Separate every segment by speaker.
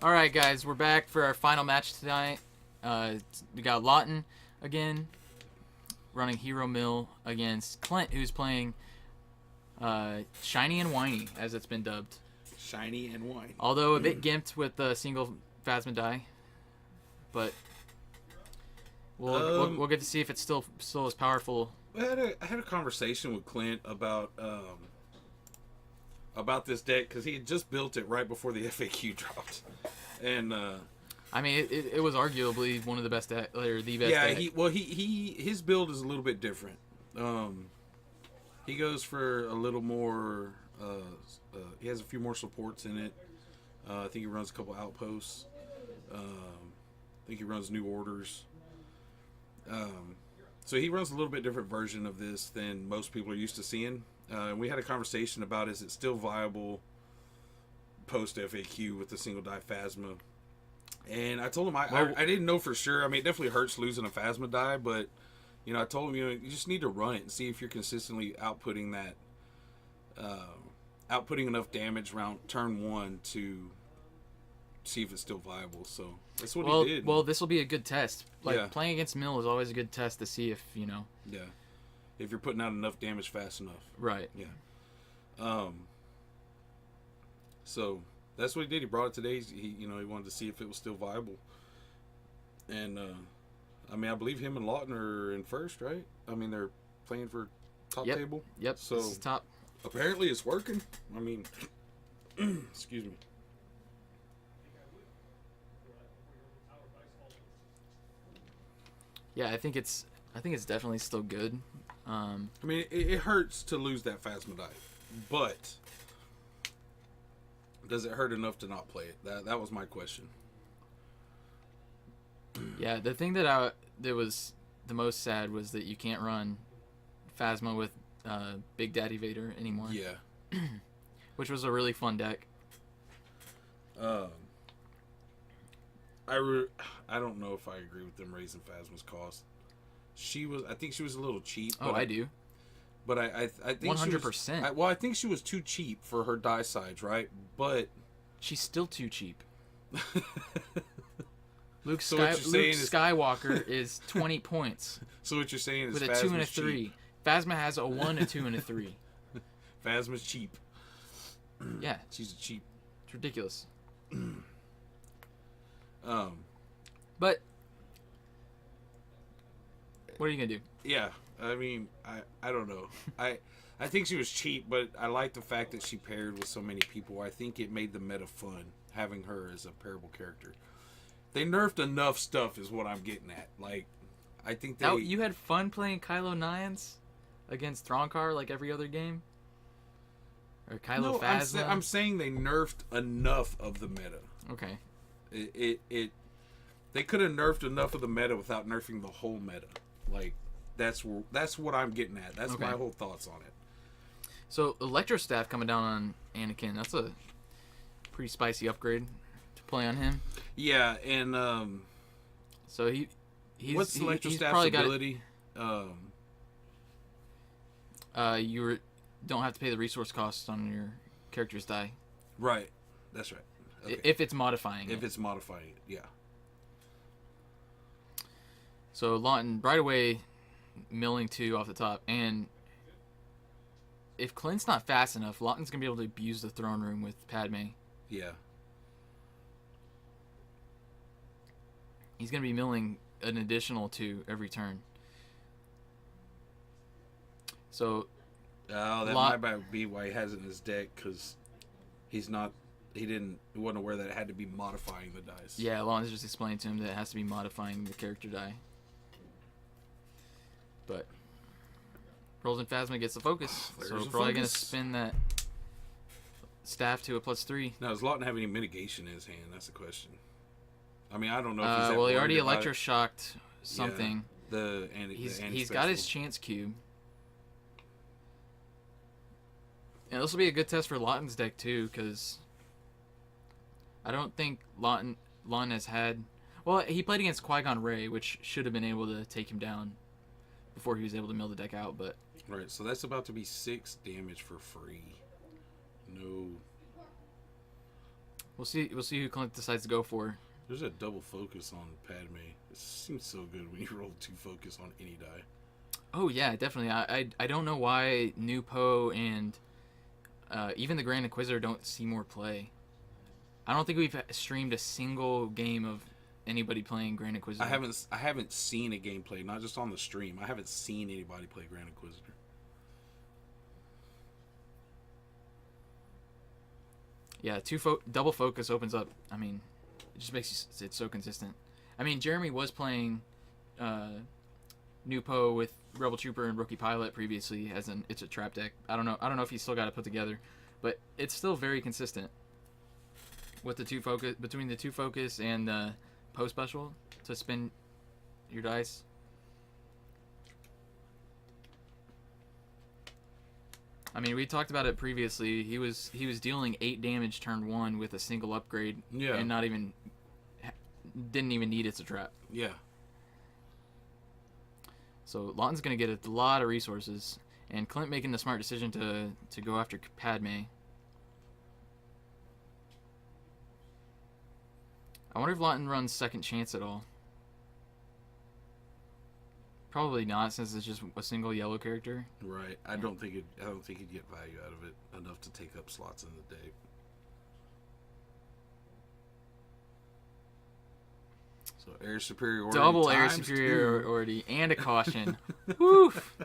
Speaker 1: All right, guys, we're back for our final match tonight. We got Lawton again, running Hero Mill against Clint, who's playing Shiny and Whiny, as it's been dubbed.
Speaker 2: Shiny and whiny.
Speaker 1: Although a bit gimped with the single Phasma die, but we'll get to see if it's still as powerful.
Speaker 2: I had a conversation with Clint about this deck because he had just built it right before the FAQ dropped, and
Speaker 1: I mean, it was arguably one of the best deck, or the best.
Speaker 2: yeah,
Speaker 1: deck.
Speaker 2: his build is a little bit different. He goes for a little more. He has a few more supports in it. I think he runs a couple outposts. I think he runs new orders. So he runs a little bit different version of this than most people are used to seeing. We had a conversation about, is it still viable post FAQ with the single die Phasma? And I told him I didn't know for sure. I mean, it definitely hurts losing a Phasma die, but I told him you just need to run it and see if you're consistently outputting that, outputting enough damage around turn 1 to see if it's still viable. So that's what he did.
Speaker 1: Well, this will be a good test. Playing against Mill is always a good test to see if
Speaker 2: Yeah, if you're putting out enough damage fast enough.
Speaker 1: Right.
Speaker 2: Yeah. So that's what he did. He brought it today. He wanted to see if it was still viable. And I mean, I believe him and Lawton are in first, right? I mean, they're playing for top table.
Speaker 1: Yep.
Speaker 2: So
Speaker 1: this is top.
Speaker 2: Apparently, it's working. I mean, excuse me.
Speaker 1: Yeah, I think it's definitely still good.
Speaker 2: I mean, it hurts to lose that Phasma die, but does it hurt enough to not play it? That was my question.
Speaker 1: Yeah, the thing that was the most sad was that you can't run Phasma with Big Daddy Vader anymore.
Speaker 2: Yeah.
Speaker 1: Which was a really fun deck.
Speaker 2: I don't know if I agree with them raising Phasma's cost. I think she was a little cheap.
Speaker 1: Oh, I do.
Speaker 2: But I think
Speaker 1: 100%.
Speaker 2: I think she was too cheap for her die size, right? But
Speaker 1: she's still too cheap. Luke
Speaker 2: So
Speaker 1: Skywalker is 20 points.
Speaker 2: So what you're saying is
Speaker 1: with a
Speaker 2: Phasma's
Speaker 1: 2 and a 3.
Speaker 2: cheap.
Speaker 1: Phasma has a 1, a 2, and a 3.
Speaker 2: Phasma's cheap.
Speaker 1: Yeah,
Speaker 2: She's cheap.
Speaker 1: it's ridiculous. But what are you gonna do?
Speaker 2: Yeah, I mean, I don't know. I think she was cheap, but I like the fact that she paired with so many people. I think it made the meta fun having her as a pairable character. They nerfed enough stuff, is what I'm getting at. Like, I think they.
Speaker 1: You had fun playing Kylo Nines against Thronkar like every other game, or Kylo Phasma.
Speaker 2: I'm saying they nerfed enough of the meta.
Speaker 1: Okay.
Speaker 2: They could have nerfed enough of the meta without nerfing the whole meta. Like, that's what I'm getting at. That's
Speaker 1: Okay.
Speaker 2: my whole thoughts on it.
Speaker 1: So Electro Staff coming down on Anakin. That's a pretty spicy upgrade to play on him.
Speaker 2: Yeah, and
Speaker 1: So he's
Speaker 2: what's Electro
Speaker 1: he's
Speaker 2: Staff's
Speaker 1: probably got
Speaker 2: ability?
Speaker 1: you don't have to pay the resource costs on your character's die.
Speaker 2: Right, that's right. Okay.
Speaker 1: If it's modifying
Speaker 2: If
Speaker 1: it.
Speaker 2: it's modifying it, yeah.
Speaker 1: So Lawton right away milling 2 off the top, and if Clint's not fast enough, Lawton's gonna be able to abuse the throne room with Padme.
Speaker 2: Yeah.
Speaker 1: He's gonna be milling an additional 2 every turn. So
Speaker 2: Oh, that might be why he has it in his deck, because he wasn't aware that it had to be modifying the dice.
Speaker 1: yeah, Lawton's just explained to him that it has to be modifying the character die. But Rolls and Phasma gets the focus,
Speaker 2: There's
Speaker 1: so
Speaker 2: the
Speaker 1: probably gonna
Speaker 2: focus.
Speaker 1: spin that staff to a +3.
Speaker 2: Now, does Lawton have any mitigation in his hand? That's the question. I mean, I don't know if he's
Speaker 1: Well, he
Speaker 2: worried
Speaker 1: already
Speaker 2: about
Speaker 1: electroshocked something. He's got his chance cube. And this will be a good test for Lawton's deck too, because I don't think Lawton has had. Well, he played against Qui-Gon Rey, which should have been able to take him down before he was able to mill the deck out. But
Speaker 2: Right, so that's about to be 6 damage for free. No.
Speaker 1: We'll see who Clint decides to go for.
Speaker 2: There's a double focus on Padme. It seems so good when you roll 2 focus on any die.
Speaker 1: Oh yeah, definitely. I don't know why New Poe and even the Grand Inquisitor don't see more play. I don't think we've streamed a single game of anybody playing Grand Inquisitor.
Speaker 2: I haven't seen a gameplay, not just on the stream. I haven't seen anybody play Grand Inquisitor.
Speaker 1: Yeah, double focus opens up. I mean, it just makes it so consistent. I mean, Jeremy was playing New Poe with Rebel Trooper and Rookie Pilot previously, as in it's a trap deck. I don't know if he's still got it put together, but it's still very consistent with the 2 focus, between the 2 focus and the Poe special to spin your dice. I mean, we talked about it previously. He was dealing 8 damage turn 1 with a single upgrade, and didn't even need it to trap.
Speaker 2: Yeah.
Speaker 1: So Lawton's gonna get a lot of resources, and Clint making the smart decision to go after Padme. I wonder if Lawton runs second chance at all. Probably not, since it's just a single yellow character.
Speaker 2: Right. I don't think he'd get value out of it enough to take up slots in the deck. So air superiority.
Speaker 1: Double air superiority and a caution. Woof.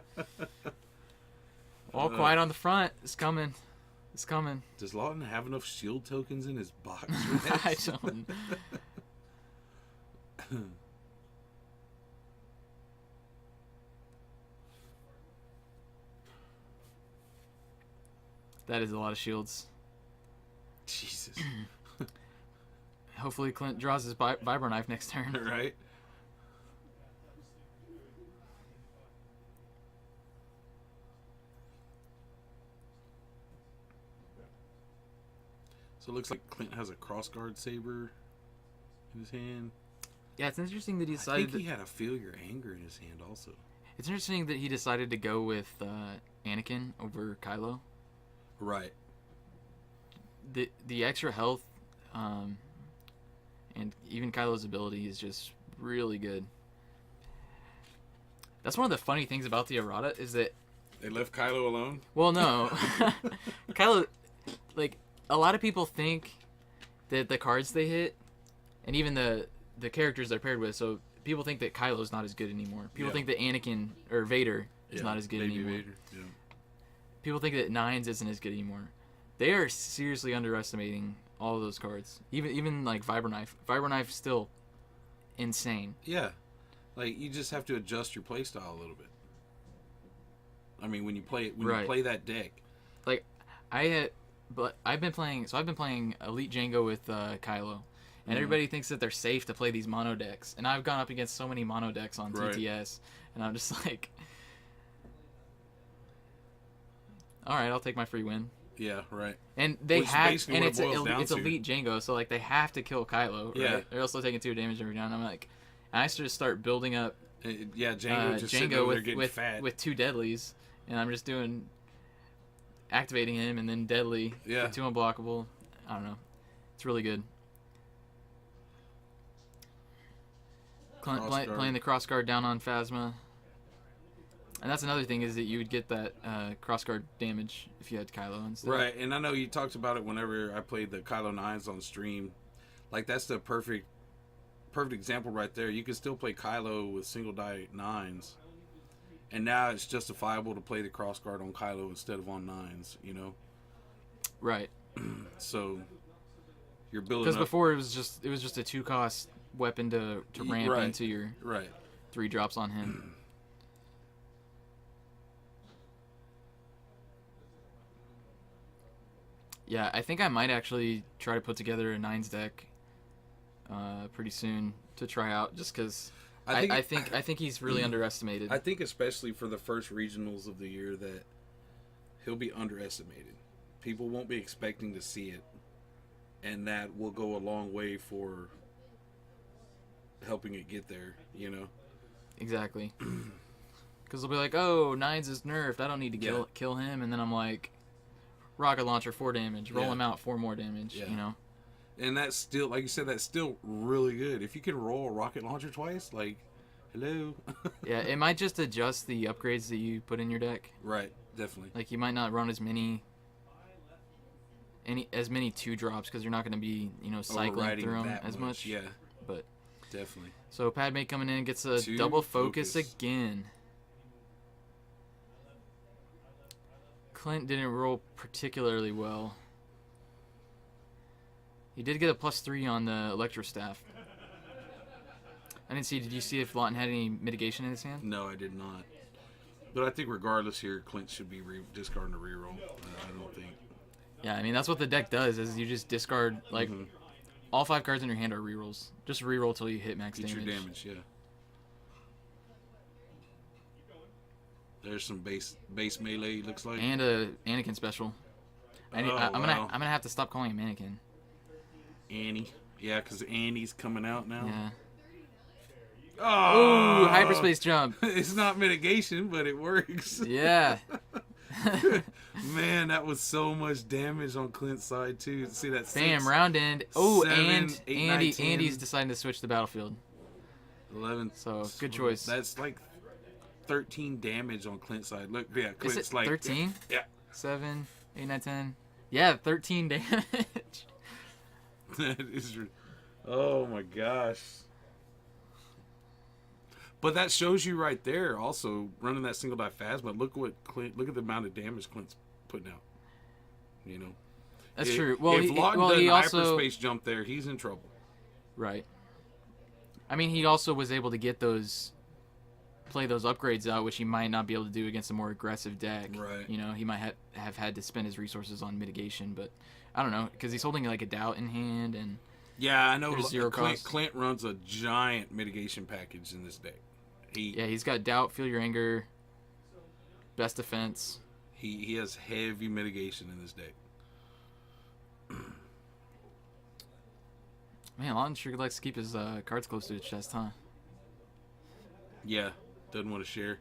Speaker 1: All quiet on the front. It's coming. It's coming.
Speaker 2: Does Lawton have enough shield tokens in his box for this?
Speaker 1: I don't. That is a lot of shields.
Speaker 2: Jesus.
Speaker 1: Hopefully Clint draws his vibro knife next turn.
Speaker 2: Right. So it looks like Clint has a crossguard saber in his hand.
Speaker 1: Yeah, it's interesting that he
Speaker 2: I
Speaker 1: decided.
Speaker 2: think he had a Feel Your Anger in his hand also.
Speaker 1: It's interesting that he decided to go with Anakin over Kylo.
Speaker 2: Right.
Speaker 1: The extra health, and even Kylo's ability is just really good. That's one of the funny things about the errata is that
Speaker 2: they left Kylo alone.
Speaker 1: Well, no, Kylo, like a lot of people think that the cards they hit, and even the characters they're paired with, so people think that Kylo's not as good anymore. People think that Anakin or Vader is not as good anymore.
Speaker 2: Vader. Yeah.
Speaker 1: People think that Nines isn't as good anymore. They are seriously underestimating all of those cards. Even like Vibro Knife. Vibro Knife is still insane.
Speaker 2: Yeah. Like you just have to adjust your play style a little bit. I mean, when you play that deck.
Speaker 1: Like I've been playing Elite Django with Kylo. And everybody thinks that they're safe to play these mono decks. And I've gone up against so many mono decks on TTS. And I'm just like, all right, I'll take my free win.
Speaker 2: Yeah, right.
Speaker 1: And it's Elite Django, so like they have to kill Kylo, right?
Speaker 2: Yeah.
Speaker 1: They're also taking 2 damage every round. I'm like, I just start building up
Speaker 2: Django
Speaker 1: with 2 deadlies, and I'm just activating him and then deadly.
Speaker 2: Yeah.
Speaker 1: 2 unblockable. I don't know. It's really good. Playing the crossguard down on Phasma. And that's another thing is that you would get that crossguard damage if you had Kylo instead.
Speaker 2: Right, and I know you talked about it whenever I played the Kylo 9s on stream. Like, that's the perfect example right there. You can still play Kylo with single die 9s. And now it's justifiable to play the crossguard on Kylo instead of on 9s, you know?
Speaker 1: Right.
Speaker 2: So, you're building
Speaker 1: Because before it was just a 2-cost weapon to ramp into your 3 drops on him. Yeah, I think I might actually try to put together a 9s deck pretty soon to try out, just because I think he's really underestimated.
Speaker 2: I think especially for the first regionals of the year that he'll be underestimated. People won't be expecting to see it, and that will go a long way for helping it get there, you know?
Speaker 1: Exactly. Because they'll be like, oh, 9s is nerfed, I don't need to kill him, and then I'm like, rocket launcher 4 damage, roll him out 4 more damage, you know?
Speaker 2: And that's still, like you said, that's still really good. If you can roll a rocket launcher twice, like, hello.
Speaker 1: Yeah, it might just adjust the upgrades that you put in your deck.
Speaker 2: Right, definitely.
Speaker 1: Like you might not run as many 2-drops because you're not going to be cycling
Speaker 2: Overriding
Speaker 1: through them
Speaker 2: that
Speaker 1: as much.
Speaker 2: Yeah,
Speaker 1: But
Speaker 2: definitely.
Speaker 1: so Padme coming in gets a
Speaker 2: Two
Speaker 1: double focus
Speaker 2: focus.
Speaker 1: again. Clint didn't roll particularly well. He did get a +3 on the Electro Staff. I didn't see. Did you see if Lawton had any mitigation in his hand?
Speaker 2: No, I did not. But I think regardless here, Clint should be discarding a reroll. I don't think.
Speaker 1: Yeah, I mean that's what the deck does. Is you just discard like all 5 cards in your hand are rerolls. Just reroll till you hit max
Speaker 2: Get
Speaker 1: damage.
Speaker 2: your damage, yeah. There's some base melee. Looks like.
Speaker 1: And a Anakin special. I'm gonna have to stop calling him Anakin.
Speaker 2: Annie. Yeah, because Annie's coming out now.
Speaker 1: Yeah.
Speaker 2: Oh,
Speaker 1: Ooh, hyperspace jump.
Speaker 2: It's not mitigation, but it works.
Speaker 1: Yeah.
Speaker 2: Man, that was so much damage on Clint's side too. See that?
Speaker 1: Bam, round end. Oh,
Speaker 2: 7,
Speaker 1: and
Speaker 2: 8, 9, 10.
Speaker 1: Andy's deciding to switch the battlefield.
Speaker 2: 11.
Speaker 1: So good choice.
Speaker 2: That's like 13 damage on Clint's side. Look, yeah,
Speaker 1: Is
Speaker 2: Clint's
Speaker 1: it
Speaker 2: like
Speaker 1: 13?
Speaker 2: Yeah.
Speaker 1: 7, 8, 9, 10. Yeah, 13 damage.
Speaker 2: That is. Oh my gosh. But that shows you right there. Also, running that single die Phasma. Look at the amount of damage Clint's putting out. You know.
Speaker 1: That's true. Well,
Speaker 2: if Lawton doesn't
Speaker 1: he also
Speaker 2: hyperspace jump there, he's in trouble.
Speaker 1: right. I mean, he also was able to get play those upgrades out, which he might not be able to do against a more aggressive deck.
Speaker 2: Right.
Speaker 1: You know, he might have had to spend his resources on mitigation, but I don't know because he's holding like a doubt in hand and.
Speaker 2: Yeah, I know.
Speaker 1: There's 0 cost.
Speaker 2: Clint runs a giant mitigation package in this deck.
Speaker 1: He's got doubt, feel your anger, best defense.
Speaker 2: He has heavy mitigation in this deck.
Speaker 1: Man, Lawton sure likes to keep his cards close to his chest, huh?
Speaker 2: Yeah, doesn't want to share.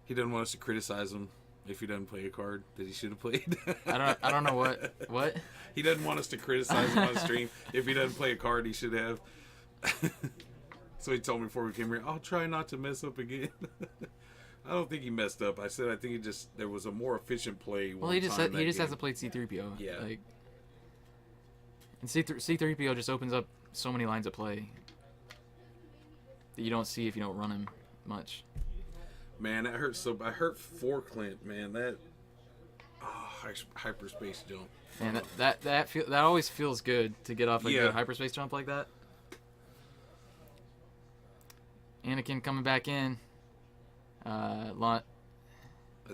Speaker 2: He doesn't want us to criticize him if he doesn't play a card that he should have played.
Speaker 1: I don't know what.
Speaker 2: He doesn't want us to criticize him on stream if he doesn't play a card he should have. So he told me before we came here, I'll try not to mess up again. I don't think he messed up. I said I think there was a more efficient play.
Speaker 1: Well, he just hasn't played C-3PO.
Speaker 2: Yeah.
Speaker 1: Like, and C-3PO just opens up so many lines of play that you don't see if you don't run him much.
Speaker 2: Man, that hurts so. I hurt for Clint, man. That hyperspace jump.
Speaker 1: Man, that always feels good to get off a
Speaker 2: Yeah.
Speaker 1: good hyperspace jump like that. Anakin coming back in.
Speaker 2: I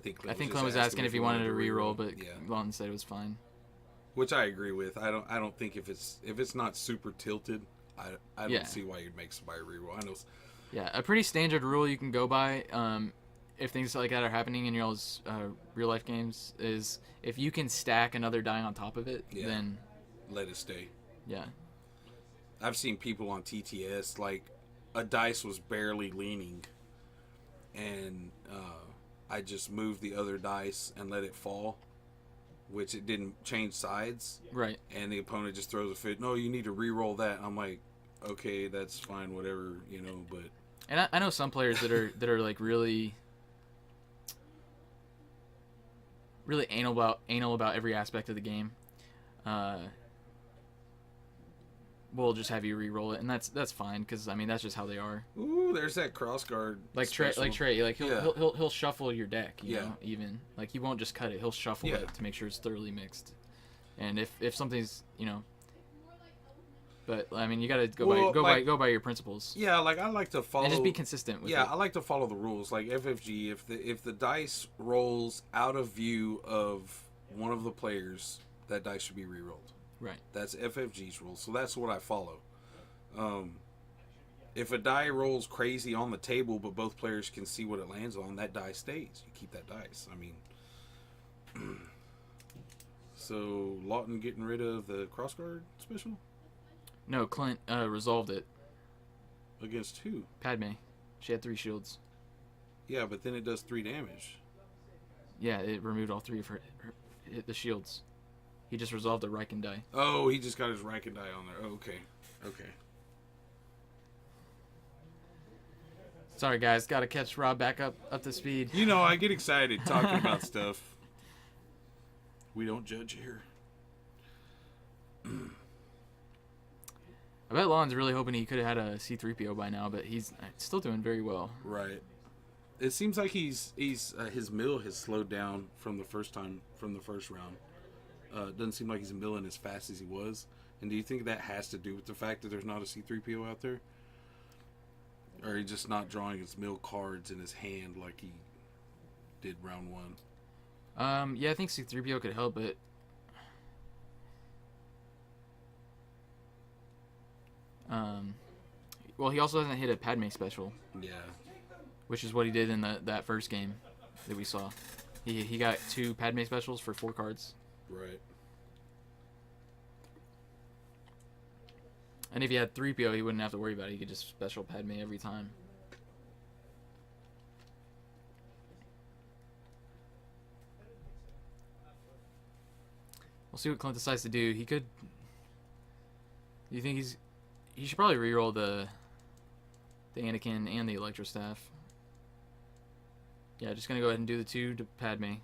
Speaker 2: think
Speaker 1: Clint was asking if he wanted to reroll, but
Speaker 2: yeah.
Speaker 1: Lawton said it was fine.
Speaker 2: Which I agree with. I don't think if it's not super tilted, I don't see why you'd make somebody reroll. I know.
Speaker 1: Yeah, a pretty standard rule you can go by if things like that are happening in y'all's real life games is if you can stack another die on top of it, then
Speaker 2: let it stay.
Speaker 1: Yeah.
Speaker 2: I've seen people on TTS like a dice was barely leaning, and I just moved the other dice and let it fall, which it didn't change sides.
Speaker 1: Right.
Speaker 2: And the opponent just throws a fit. No, you need to re-roll that. I'm like, okay, that's fine, whatever, you know. But
Speaker 1: and I know some players that are like really anal about every aspect of the game. We'll just have you re-roll it, and that's fine because I mean that's just how they are.
Speaker 2: Ooh, there's that cross guard.
Speaker 1: Like Trey, he'll shuffle your deck. You know, even like he won't just cut it. He'll shuffle it to make sure it's thoroughly mixed. And if something's but I mean you gotta go by your principles.
Speaker 2: Yeah, like I like to follow.
Speaker 1: And just be consistent with it.
Speaker 2: I like to follow the rules. Like FFG, if the dice rolls out of view of one of the players, that dice should be re-rolled.
Speaker 1: Right.
Speaker 2: That's FFG's rules, so that's what I follow. If a die rolls crazy on the table, but both players can see what it lands on, that die stays. You keep that dice. I mean, so Lawton getting rid of the crossguard special?
Speaker 1: No, Clint resolved it.
Speaker 2: Against who?
Speaker 1: Padme. She had 3 shields.
Speaker 2: Yeah, but then it does 3 damage.
Speaker 1: Yeah, it removed all 3 of the shields. He just resolved a Reikan die.
Speaker 2: Oh, he just got his Reikan die on there. Oh, okay. Okay.
Speaker 1: Sorry, guys. Got to catch Rob back up to speed.
Speaker 2: You know, I get excited talking about stuff. We don't judge here.
Speaker 1: I bet Lon's really hoping he could have had a C-3PO by now, but he's still doing very well.
Speaker 2: Right. It seems like his mill has slowed down from the first round. Doesn't seem like he's milling as fast as he was. And do you think that has to do with the fact that there's not a C-3PO out there? Or he's just not drawing his mill cards in his hand like he did round one?
Speaker 1: Yeah, I think C-3PO could help, but well, he also hasn't hit a Padme special.
Speaker 2: Yeah.
Speaker 1: Which is what he did in that first game that we saw. He got 2 Padme specials for 4 cards.
Speaker 2: Right.
Speaker 1: And if he had 3PO, he wouldn't have to worry about it. He could just special Padme every time. We'll see what Clint decides to do. He could... You think he should probably reroll the Anakin and the Electro Staff. Yeah, just gonna go ahead and do the 2 to Padme.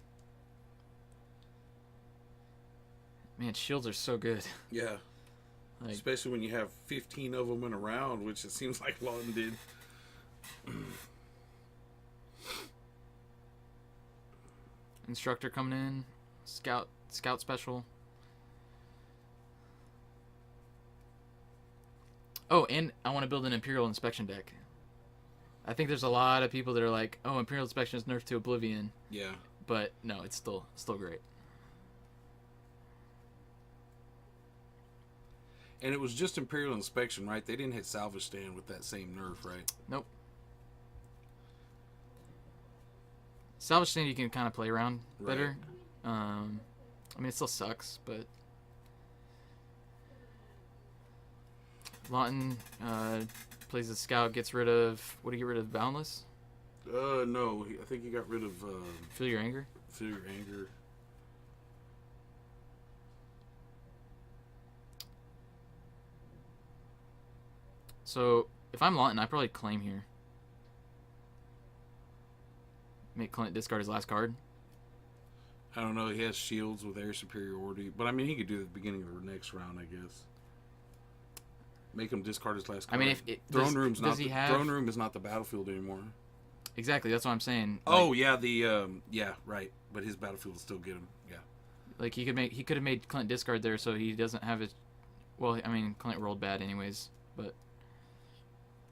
Speaker 1: Man, shields are so good.
Speaker 2: Yeah. Like, especially when you have 15 of them in a round, which it seems like Lawton did.
Speaker 1: Instructor coming in. Scout special. Oh, and I want to build an Imperial Inspection deck. I think there's a lot of people that are like, oh, Imperial Inspection is nerfed to Oblivion.
Speaker 2: Yeah.
Speaker 1: But no, it's still great.
Speaker 2: And it was just Imperial Inspection, right? They didn't hit Salvage Stand with that same nerf, right?
Speaker 1: Nope. Salvage Stand you can kind of play around better. Right. I mean, it still sucks, but... Lawton plays the Scout, gets rid of... What do you get rid of? Boundless?
Speaker 2: No. I think he got rid of...
Speaker 1: Feel Your Anger?
Speaker 2: Feel Your Anger.
Speaker 1: So, if I'm Lawton, I probably claim here. Make Clint discard his last card.
Speaker 2: I don't know. He has shields with air superiority. But, I mean, he could do it at the beginning of the next round, I guess. Make him discard his last card.
Speaker 1: I mean, if
Speaker 2: Throne Room is not the battlefield anymore.
Speaker 1: Exactly, that's what I'm saying.
Speaker 2: Oh, like, yeah, yeah, right. But his battlefield will still get him. Yeah.
Speaker 1: Like, he could have made Clint discard there so he doesn't have his... Well, I mean, Clint rolled bad anyways, but...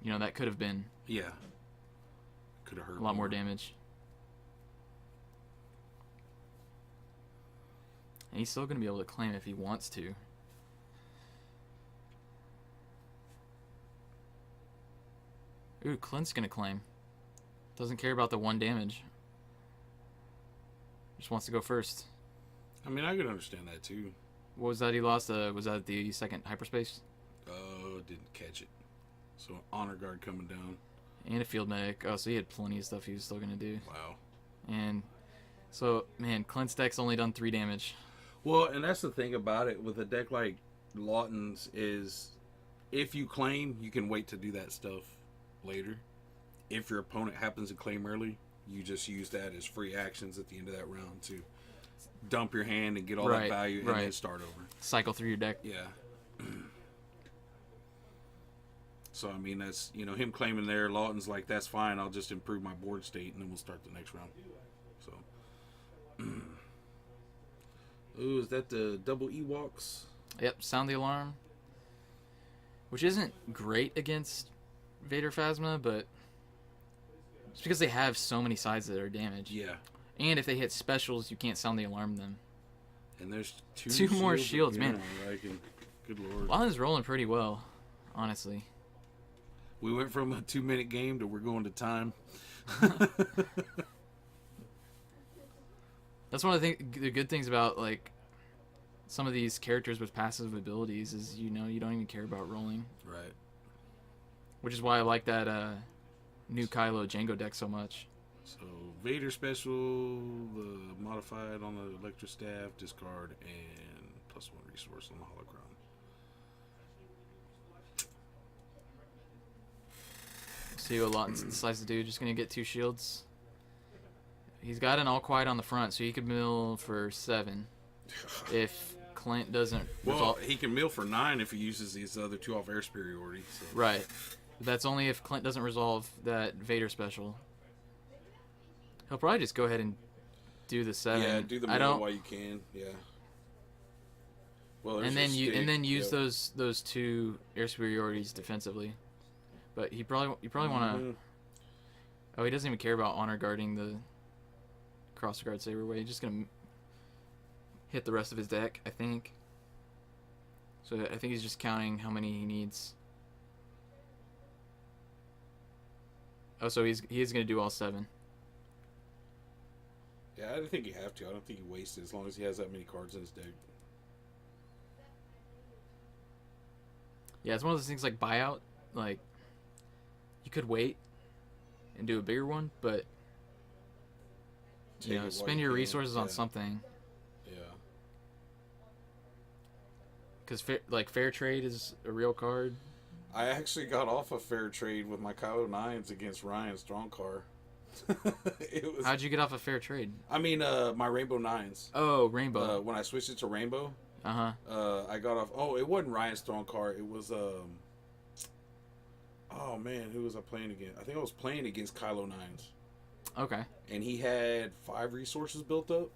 Speaker 1: You know, that could have been...
Speaker 2: Yeah. Could have hurt
Speaker 1: a lot more damage. And he's still going to be able to claim if he wants to. Ooh, Clint's going to claim. Doesn't care about the 1 damage. Just wants to go first.
Speaker 2: I mean, I could understand that too.
Speaker 1: What was that he lost? Was that the second hyperspace?
Speaker 2: Didn't catch it. So, honor guard coming down.
Speaker 1: And a field medic. Oh, so he had plenty of stuff he was still going to do.
Speaker 2: Wow.
Speaker 1: And so, man, Clint's deck's only done 3 damage.
Speaker 2: Well, and that's the thing about it with a deck like Lawton's is if you claim, you can wait to do that stuff later. If your opponent happens to claim early, you just use that as free actions at the end of that round to dump your hand and get all that value and then start over.
Speaker 1: Cycle through your deck.
Speaker 2: Yeah. So, I mean, that's, you know, him claiming there, Lawton's like, that's fine, I'll just improve my board state and then we'll start the next round. So. Ooh, is that the double Ewoks?
Speaker 1: Yep, sound the alarm. Which isn't great against Vader Phasma, but it's because they have so many sides that are damaged.
Speaker 2: Yeah.
Speaker 1: And if they hit specials, you can't sound the alarm them.
Speaker 2: And there's
Speaker 1: 2 more shields, man.
Speaker 2: Good lord.
Speaker 1: Lawton's rolling pretty well, honestly.
Speaker 2: We went from a 2-minute game to we're going to time.
Speaker 1: That's one of the good things about, like, some of these characters with passive abilities is, you know, you don't even care about rolling.
Speaker 2: Right.
Speaker 1: Which is why I like that new Kylo Django deck so much.
Speaker 2: So, Vader special, the modified on the Electro Staff, discard, and +1 resource on the holocron.
Speaker 1: See what Lawton decides to do. Just gonna get 2 shields. He's got an all quiet on the front, so he could mill for 7 if Clint doesn't.
Speaker 2: Well, he can mill for 9 if he uses these other 2 off air superiority. So.
Speaker 1: Right. But that's only if Clint doesn't resolve that Vader special. He'll probably just go ahead and do the 7.
Speaker 2: Yeah, do the mill while you can. Yeah. Well,
Speaker 1: and then use those 2 air superiorities defensively. But you probably want to. Oh, he doesn't even care about honor guarding the cross guard saber way. He's just gonna hit the rest of his deck, I think. So I think he's just counting how many he needs. Oh, so he is gonna do all 7.
Speaker 2: Yeah, I don't think you have to. I don't think he wastes it as long as he has that many cards in his deck.
Speaker 1: Yeah, it's one of those things like buyout. Like, you could wait and do a bigger one, but you know, spend your resources on something.
Speaker 2: Yeah.
Speaker 1: Because fair trade is a real card.
Speaker 2: I actually got off a fair trade with my Kylo 9s against Ryan Strongcar.
Speaker 1: How'd you get off a fair trade?
Speaker 2: I mean, my Rainbow 9s.
Speaker 1: Oh, Rainbow.
Speaker 2: When I switched it to Rainbow,
Speaker 1: I
Speaker 2: got off. Oh, it wasn't Ryan Strongcar. It was oh man, who was I playing against? I think I was playing against Kylo 9s.
Speaker 1: Okay.
Speaker 2: And he had 5 resources built up.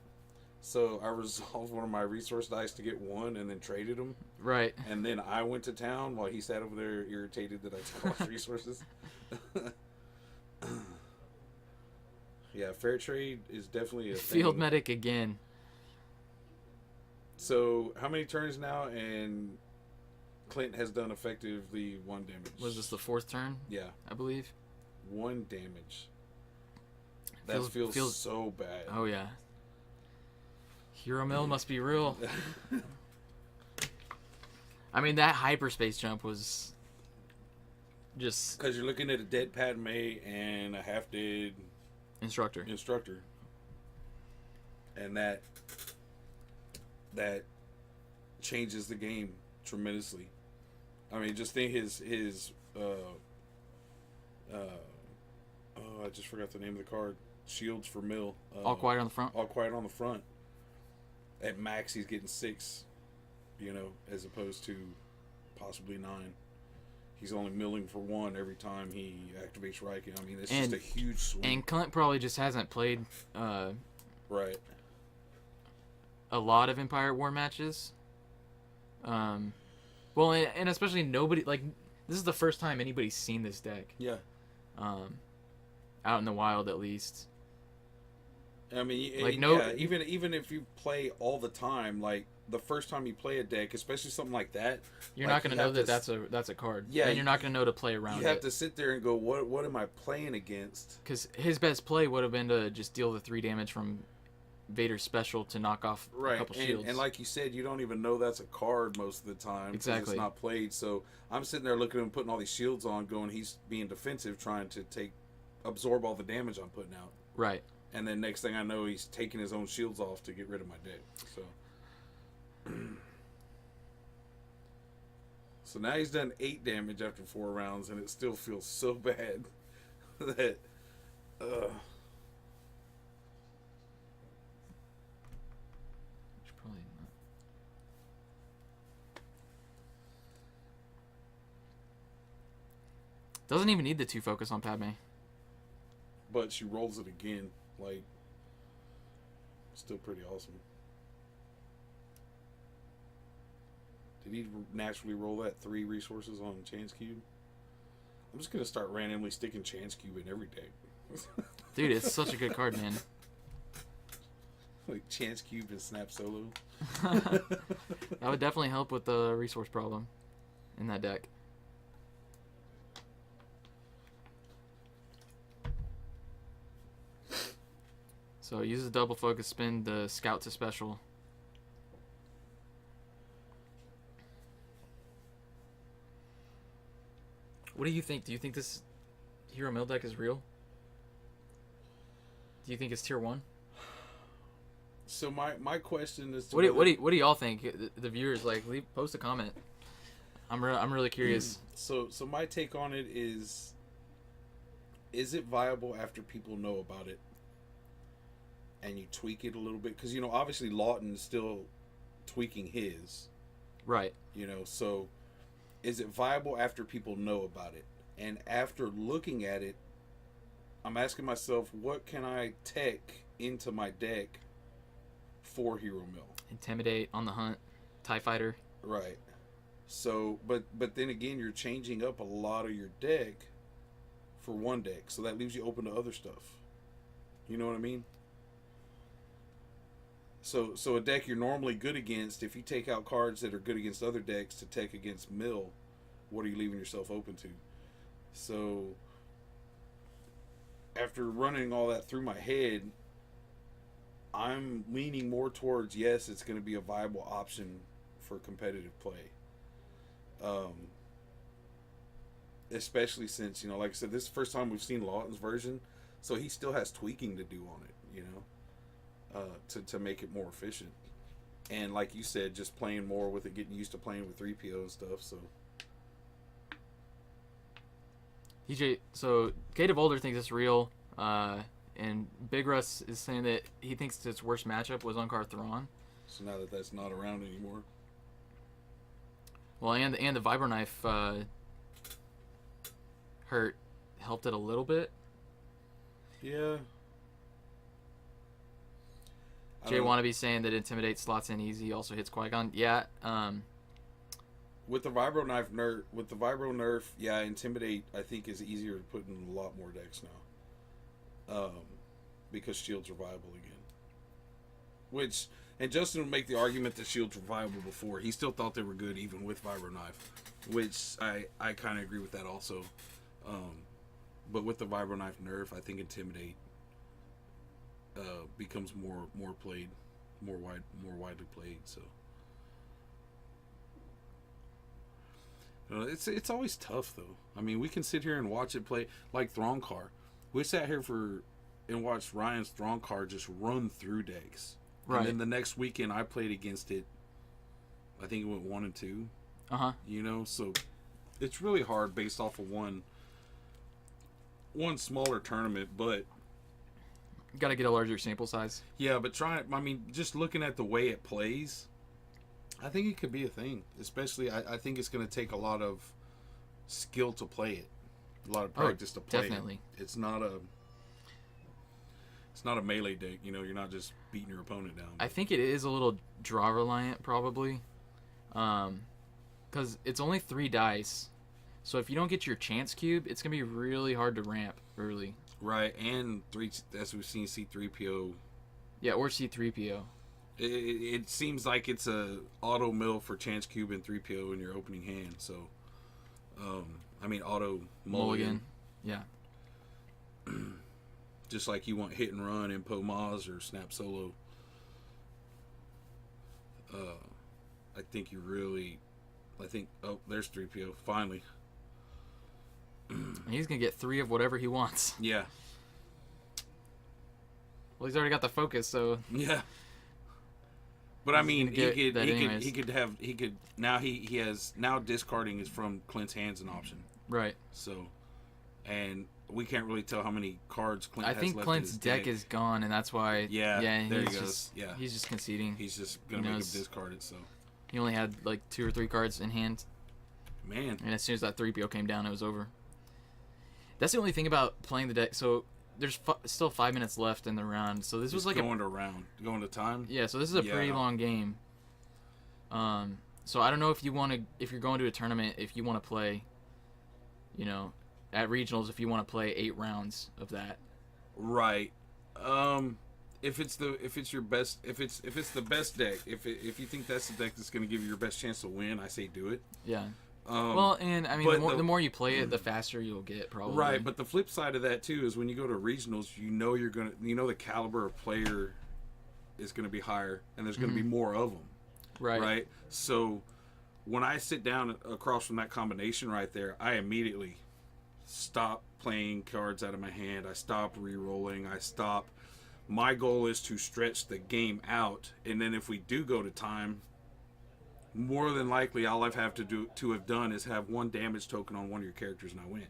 Speaker 2: So I resolved one of my resource dice to get 1 and then traded them.
Speaker 1: Right.
Speaker 2: And then I went to town while he sat over there irritated that I took off resources. Yeah, fair trade is definitely a
Speaker 1: Field
Speaker 2: thing.
Speaker 1: medic again.
Speaker 2: So how many turns now? And Clint has done effectively 1 damage.
Speaker 1: Was this the 4th turn?
Speaker 2: Yeah.
Speaker 1: I believe.
Speaker 2: 1 damage. That feels so bad.
Speaker 1: Oh, yeah. Hero Mill must be real. I mean, that hyperspace jump was just...
Speaker 2: Because you're looking at a dead Padme and a half-dead...
Speaker 1: Instructor.
Speaker 2: And that changes the game tremendously. I mean, just think his I just forgot the name of the card. Shields for mill.
Speaker 1: All quiet on the front.
Speaker 2: All quiet on the front. At max, he's getting 6, as opposed to possibly 9. He's only milling for 1 every time he activates Reikan. I mean, it's just a huge swing.
Speaker 1: And Clint probably just hasn't played
Speaker 2: right.
Speaker 1: a lot of Empire War matches. Well, and especially nobody, like, this is the first time anybody's seen this deck.
Speaker 2: Yeah.
Speaker 1: Out in the wild, at least.
Speaker 2: I mean,
Speaker 1: like,
Speaker 2: even if you play all the time, like, the first time you play a deck, especially something like that,
Speaker 1: you're not going to know that that's a card.
Speaker 2: Yeah,
Speaker 1: and you're not going to know to play around it.
Speaker 2: You have to sit there and go, what am I playing against?
Speaker 1: Because his best play would have been to just deal the 3 damage from Vader's special to knock off a couple shields.
Speaker 2: And like you said, you don't even know that's a card most of the time.
Speaker 1: Exactly.
Speaker 2: It's not played. So I'm sitting there looking at him putting all these shields on, going, he's being defensive, trying to absorb all the damage I'm putting out.
Speaker 1: Right.
Speaker 2: And then next thing I know, he's taking his own shields off to get rid of my deck. So now he's done 8 damage after 4 rounds, and it still feels so bad that
Speaker 1: Probably not. Doesn't even need the 2 focus on Padme.
Speaker 2: But she rolls it again, like, still pretty awesome. Did he naturally roll that 3 resources on Chance Cube? I'm just gonna start randomly sticking Chance Cube in every deck.
Speaker 1: Dude, it's such a good card, man.
Speaker 2: Like Chance Cube and Snap Solo.
Speaker 1: That would definitely help with the resource problem in that deck. So use the double focus, spin the scout to special. What do you think? Do you think this Hero Mill deck is real? Do you think it's tier 1?
Speaker 2: So my question is, to
Speaker 1: What do y'all think? The viewers, like, post a comment. I'm really curious.
Speaker 2: So my take on it is it viable after people know about it, and you tweak it a little bit? Because obviously Lawton's still tweaking his,
Speaker 1: Right.
Speaker 2: So is it viable after people know about it? And after looking at it, I'm asking myself, what can I tech into my deck for Hero Mill?
Speaker 1: Intimidate, On the Hunt, TIE Fighter.
Speaker 2: Right. So, but then again, you're changing up a lot of your deck for one deck, so that leaves you open to other stuff. You know what I mean? So a deck you're normally good against, if you take out cards that are good against other decks to tech against Mill, what are you leaving yourself open to? So after running all that through my head, I'm leaning more towards, yes, it's going to be a viable option for competitive play. Especially since, like I said, this is the first time we've seen Lawton's version, so he still has tweaking to do on it, to make it more efficient. And like you said, just playing more with it, getting used to playing with 3PO and stuff, so.
Speaker 1: DJ, so Gate of Older thinks it's real, and Big Russ is saying that he thinks its worst matchup was Unkar Thrawn.
Speaker 2: So now that that's not around anymore.
Speaker 1: Well, and the Vibro Knife helped it a little bit.
Speaker 2: Yeah.
Speaker 1: Jay Wannabe saying that Intimidate slots in easy, also hits Qui-Gon. Yeah.
Speaker 2: With the Vibro nerf, yeah, Intimidate I think is easier to put in a lot more decks now. Because shields are viable again. And Justin would make the argument that shields were viable before. He still thought they were good even with Vibro Knife, which I kind of agree with that also. But with the Vibro Knife nerf, I think Intimidate becomes more played, more widely played. So it's always tough though. I mean, we can sit here and watch it play like Thronkar. We sat here and watched Ryan's Thronkar just run through decks. Right. And then the next weekend I played against it. I think it went 1-2. So it's really hard based off of one smaller tournament, but
Speaker 1: got to get a larger sample size.
Speaker 2: Yeah, but just looking at the way it plays, I think it could be a thing. Especially, I think it's going to take a lot of skill to play it, a lot of practice to play
Speaker 1: definitely.
Speaker 2: it. It's not a melee deck. You're not just beating your opponent down.
Speaker 1: I think it is a little draw reliant, probably, because it's only 3 dice. So if you don't get your chance cube, it's gonna be really hard to ramp early.
Speaker 2: Right, and as we've seen, C-3PO.
Speaker 1: Yeah, or C-3PO.
Speaker 2: It seems like it's a auto mill for chance cube and 3PO in your opening hand. So, auto mulligan.
Speaker 1: Yeah.
Speaker 2: Just like you want hit and run in Maz or snap solo. Oh, there's 3PO finally.
Speaker 1: And he's gonna get 3 of whatever he wants.
Speaker 2: Yeah.
Speaker 1: Well, he's already got the focus, so
Speaker 2: yeah. But now discarding is from Clint's hands an option.
Speaker 1: Right.
Speaker 2: So, and we can't really tell how many cards Clint has left.
Speaker 1: I think Clint's deck is gone, and that's why.
Speaker 2: Yeah. There he goes.
Speaker 1: He's just conceding.
Speaker 2: He's just gonna make him discard it. So
Speaker 1: he only had like 2 or 3 cards in hand.
Speaker 2: Man.
Speaker 1: And as soon as that 3PO came down, it was over. That's the only thing about playing the deck. So there's still 5 minutes left in the round. So this was like
Speaker 2: going to time.
Speaker 1: Yeah. So this is a pretty long game. So I don't know if you're going to a tournament, if you want to play, at regionals, if you want to play 8 rounds of that.
Speaker 2: Right. If it's the best deck, if you think that's the deck that's going to give you your best chance to win, I say do it.
Speaker 1: Yeah. Well, and I mean, the more you play it, the faster you'll get, probably.
Speaker 2: Right, but the flip side of that too is when you go to regionals, the caliber of player is going to be higher, and there's going to be more of them. Right. So when I sit down across from that combination right there, I immediately stop playing cards out of my hand. I stop re-rolling. I stop My goal is to stretch the game out, and then if we do go to time, more than likely all I've have to have done is have one damage token on one of your characters and I win.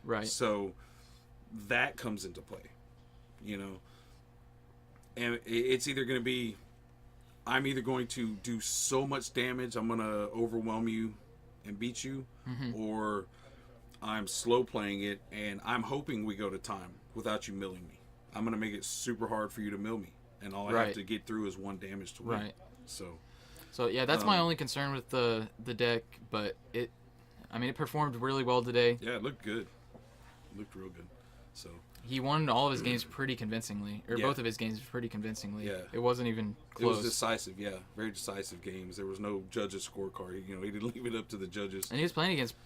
Speaker 1: Right.
Speaker 2: So that comes into play, you know. And it's either going to be, I'm either going to do so much damage, I'm going to overwhelm you and beat you, or I'm slow playing it and I'm hoping we go to time without you milling me. I'm going to make it super hard for you to mill me, and all I have to get through is one damage to win.
Speaker 1: Right.
Speaker 2: So
Speaker 1: yeah, that's my only concern with the deck, but it performed really well today.
Speaker 2: Yeah, it looked good. It looked real good. So
Speaker 1: he won all of his games pretty convincingly, or both of his games pretty convincingly.
Speaker 2: Yeah.
Speaker 1: It wasn't even close.
Speaker 2: It was decisive, yeah. Very decisive games. There was no judges' scorecard. You know, he didn't leave it up to the judges.
Speaker 1: And he was playing against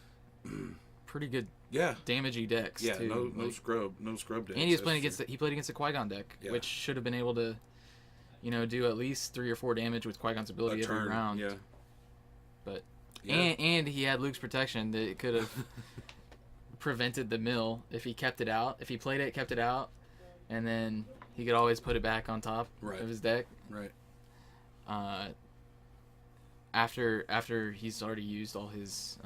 Speaker 1: pretty good damagey decks,
Speaker 2: yeah,
Speaker 1: too.
Speaker 2: No scrub decks.
Speaker 1: And he was playing he played against a Qui-Gon deck, which should have been able to, do at least 3 or 4 damage with Qui-Gon's ability every round.
Speaker 2: Yeah.
Speaker 1: But and he had Luke's protection that could have prevented the mill if he kept it out. If he played it, kept it out, and then he could always put it back on top of his deck.
Speaker 2: Right.
Speaker 1: After he's already used all his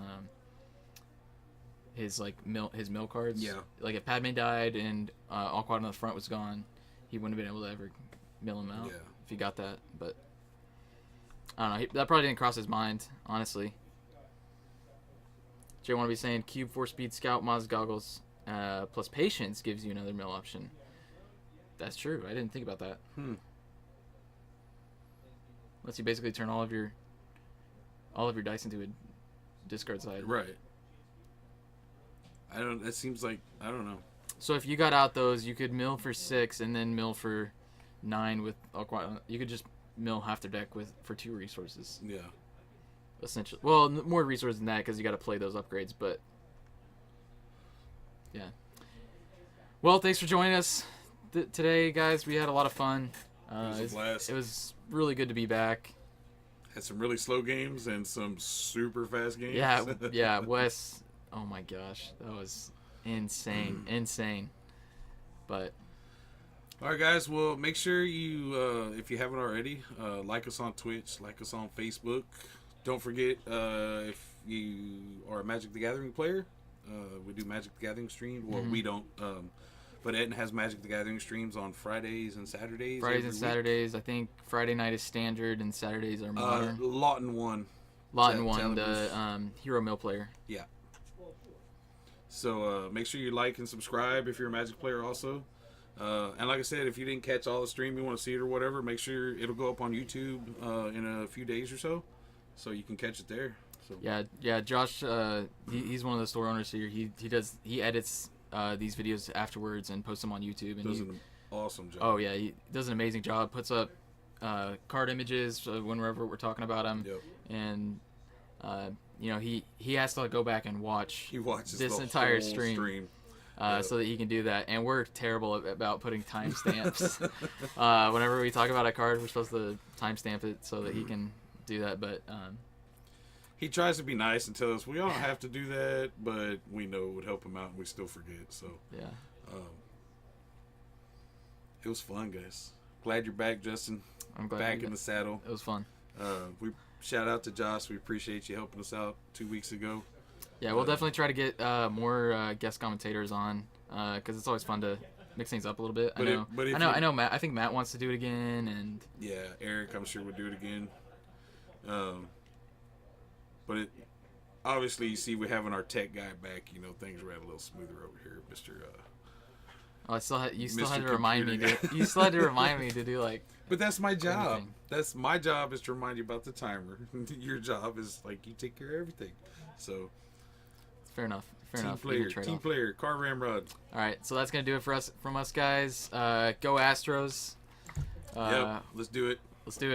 Speaker 1: mill cards.
Speaker 2: Yeah.
Speaker 1: Like if Padme died and all quad on the front was gone, he wouldn't have been able to ever mill him out if he got that. But I don't know. That probably didn't cross his mind, honestly. Jay want to be saying Cube 4-speed Scout Maz goggles plus Patience gives you another mill option. That's true. I didn't think about that. Lets you basically turn all of your dice into a discard side.
Speaker 2: Right. That seems like, I don't know.
Speaker 1: So if you got out those, you could mill for 6 and then mill for 9 with you could just mill half their deck for 2 resources.
Speaker 2: Yeah.
Speaker 1: Essentially. Well, more resources than that because you got to play those upgrades, but yeah. Well, thanks for joining us today, guys. We had a lot of fun.
Speaker 2: It was a blast.
Speaker 1: It was really good to be back.
Speaker 2: Had some really slow games and some super fast games.
Speaker 1: Yeah, Wes. Oh my gosh, that was insane. But
Speaker 2: all right, guys. Well, make sure you, if you haven't already, like us on Twitch, like us on Facebook. Don't forget, if you are a Magic the Gathering player, we do Magic the Gathering streams. Well, we don't, but Ettin has Magic the Gathering streams on Fridays and Saturdays.
Speaker 1: Saturdays. I think Friday night is standard and Saturdays are modern.
Speaker 2: Lawton won,
Speaker 1: the Hero Mill player.
Speaker 2: Yeah. So make sure you like and subscribe if you're a Magic player also. And like I said, if you didn't catch all the stream, you want to see it or whatever, make sure it'll go up on YouTube in a few days or so you can catch it there. So
Speaker 1: yeah, Josh, he's one of the store owners here. He edits these videos afterwards and posts them on YouTube. And
Speaker 2: does an awesome job.
Speaker 1: Oh yeah, he does an amazing job. Puts up card images whenever we're talking about him.
Speaker 2: Yep.
Speaker 1: And he has to go back and watch.
Speaker 2: He watches
Speaker 1: this
Speaker 2: the
Speaker 1: entire
Speaker 2: whole
Speaker 1: stream.
Speaker 2: Yep.
Speaker 1: So that he can do that, and we're terrible about putting timestamps. Whenever we talk about a card, we're supposed to timestamp it so that he can do that. But
Speaker 2: he tries to be nice and tell us we don't have to do that, but we know it would help him out, and we still forget. So
Speaker 1: yeah,
Speaker 2: it was fun, guys. Glad you're back, Justin.
Speaker 1: I'm glad
Speaker 2: back in the saddle.
Speaker 1: It was fun.
Speaker 2: We shout out to Josh. We appreciate you helping us out 2 weeks ago.
Speaker 1: Yeah, we'll definitely try to get more guest commentators on because it's always fun to mix things up a little bit. I know. Matt. I think Matt wants to do it again, and
Speaker 2: yeah, Eric, I'm sure would do it again. But obviously, you see, we're having our tech guy back. Things ran a little smoother over here, Mister.
Speaker 1: Oh, you still had to
Speaker 2: Mr.
Speaker 1: remind me.
Speaker 2: Computer
Speaker 1: You still had to remind me to do
Speaker 2: But that's my job.
Speaker 1: everything.
Speaker 2: That's my job is to remind you about the timer. Your job is you take care of everything. So.
Speaker 1: Fair enough.
Speaker 2: Team
Speaker 1: Trade-off.
Speaker 2: player, car ramrod.
Speaker 1: All right, so that's gonna do it from us guys. Go Astros.
Speaker 2: Yep, let's do it.
Speaker 1: Let's do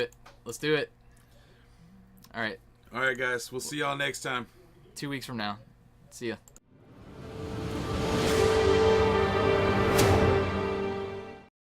Speaker 1: it. All right.
Speaker 2: All right, guys. We'll see y'all next time.
Speaker 1: 2 weeks from now. See ya.